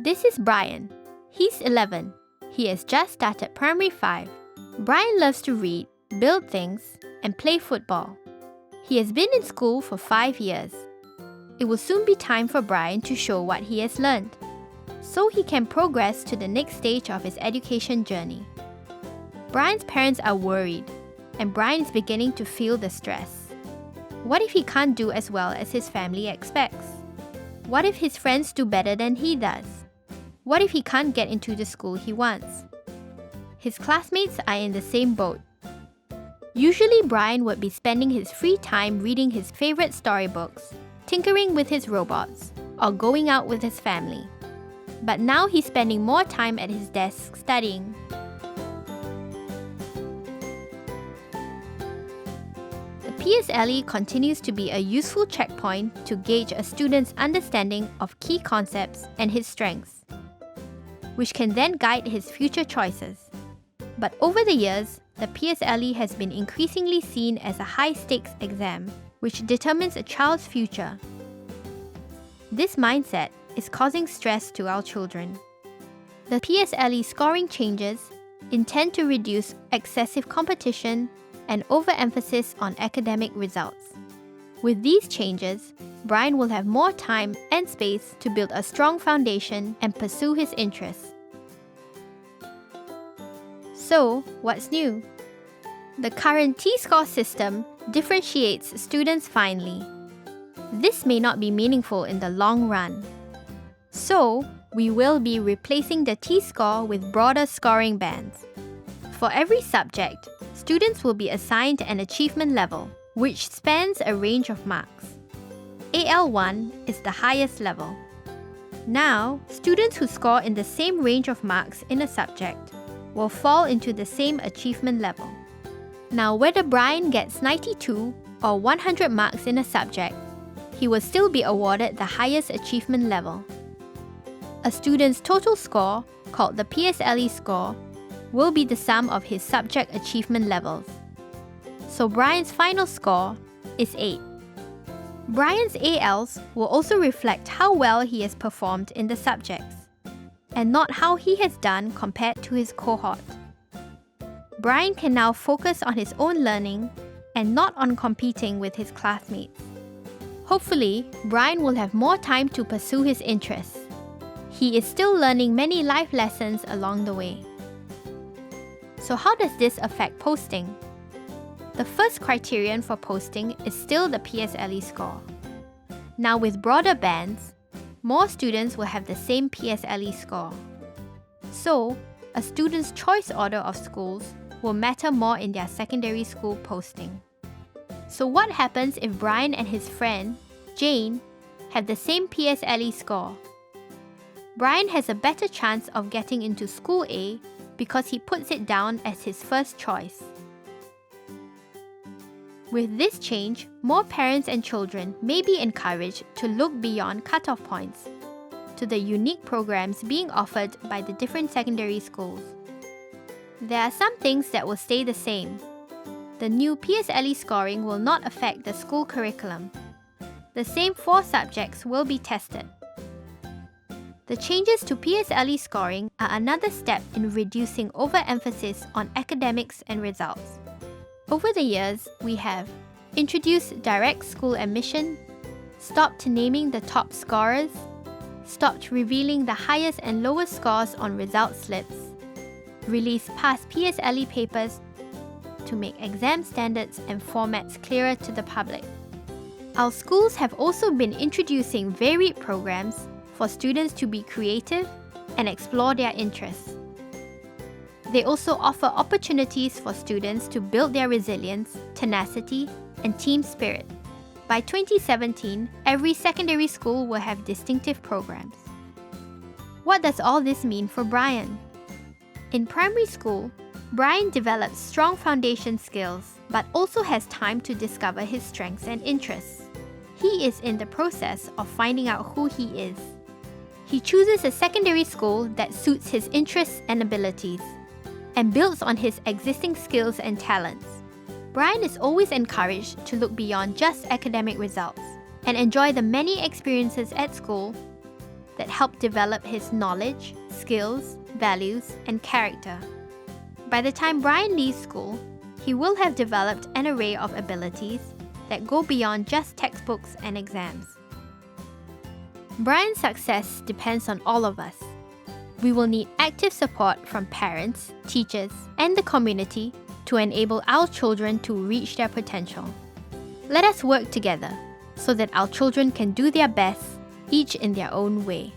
This is Brian. He's 11. He has just started primary 5. Brian loves to read, build things, and play football. He has been in school for 5 years. It will soon be time for Brian to show what he has learned, so he can progress to the next stage of his education journey. Brian's parents are worried, and Brian is beginning to feel the stress. What if he can't do as well as his family expects? What if his friends do better than he does? What if he can't get into the school he wants? His classmates are in the same boat. Usually, Brian would be spending his free time reading his favorite storybooks, tinkering with his robots, or going out with his family. But now he's spending more time at his desk studying. The PSLE continues to be a useful checkpoint to gauge a student's understanding of key concepts and his strengths, which can then guide his future choices. But over the years, the PSLE has been increasingly seen as a high-stakes exam, which determines a child's future. This mindset is causing stress to our children. The PSLE scoring changes intend to reduce excessive competition and overemphasis on academic results. With these changes, Brian will have more time and space to build a strong foundation and pursue his interests. So, what's new? The current T-score system differentiates students finely. This may not be meaningful in the long run. So, we will be replacing the T-score with broader scoring bands. For every subject, students will be assigned an achievement level, which spans a range of marks. AL1 is the highest level. Now, students who score in the same range of marks in a subject will fall into the same achievement level. Now, whether Brian gets 92 or 100 marks in a subject, he will still be awarded the highest achievement level. A student's total score, called the PSLE score, will be the sum of his subject achievement levels. So Brian's final score is 8. Brian's ALs will also reflect how well he has performed in the subjects, and not how he has done compared to his cohort. Brian can now focus on his own learning and not on competing with his classmates. Hopefully, Brian will have more time to pursue his interests. He is still learning many life lessons along the way. So how does this affect posting? The first criterion for posting is still the PSLE score. Now with broader bands, more students will have the same PSLE score. So, a student's choice order of schools will matter more in their secondary school posting. So what happens if Brian and his friend, Jane, have the same PSLE score? Brian has a better chance of getting into School A because he puts it down as his first choice. With this change, more parents and children may be encouraged to look beyond cutoff points to the unique programs being offered by the different secondary schools. There are some things that will stay the same. The new PSLE scoring will not affect the school curriculum. The same 4 subjects will be tested. The changes to PSLE scoring are another step in reducing overemphasis on academics and results. Over the years, we have introduced direct school admission, stopped naming the top scorers, stopped revealing the highest and lowest scores on result slips, released past PSLE papers to make exam standards and formats clearer to the public. Our schools have also been introducing varied programs for students to be creative and explore their interests. They also offer opportunities for students to build their resilience, tenacity, and team spirit. By 2017, every secondary school will have distinctive programs. What does all this mean for Brian? In primary school, Brian develops strong foundation skills, but also has time to discover his strengths and interests. He is in the process of finding out who he is. He chooses a secondary school that suits his interests and abilities, and builds on his existing skills and talents. Brian is always encouraged to look beyond just academic results and enjoy the many experiences at school, that help develop his knowledge, skills, values, and character. By the time Brian leaves school, he will have developed an array of abilities that go beyond just textbooks and exams. Brian's success depends on all of us. We will need active support from parents, teachers, and the community to enable our children to reach their potential. Let us work together so that our children can do their best, each in their own way.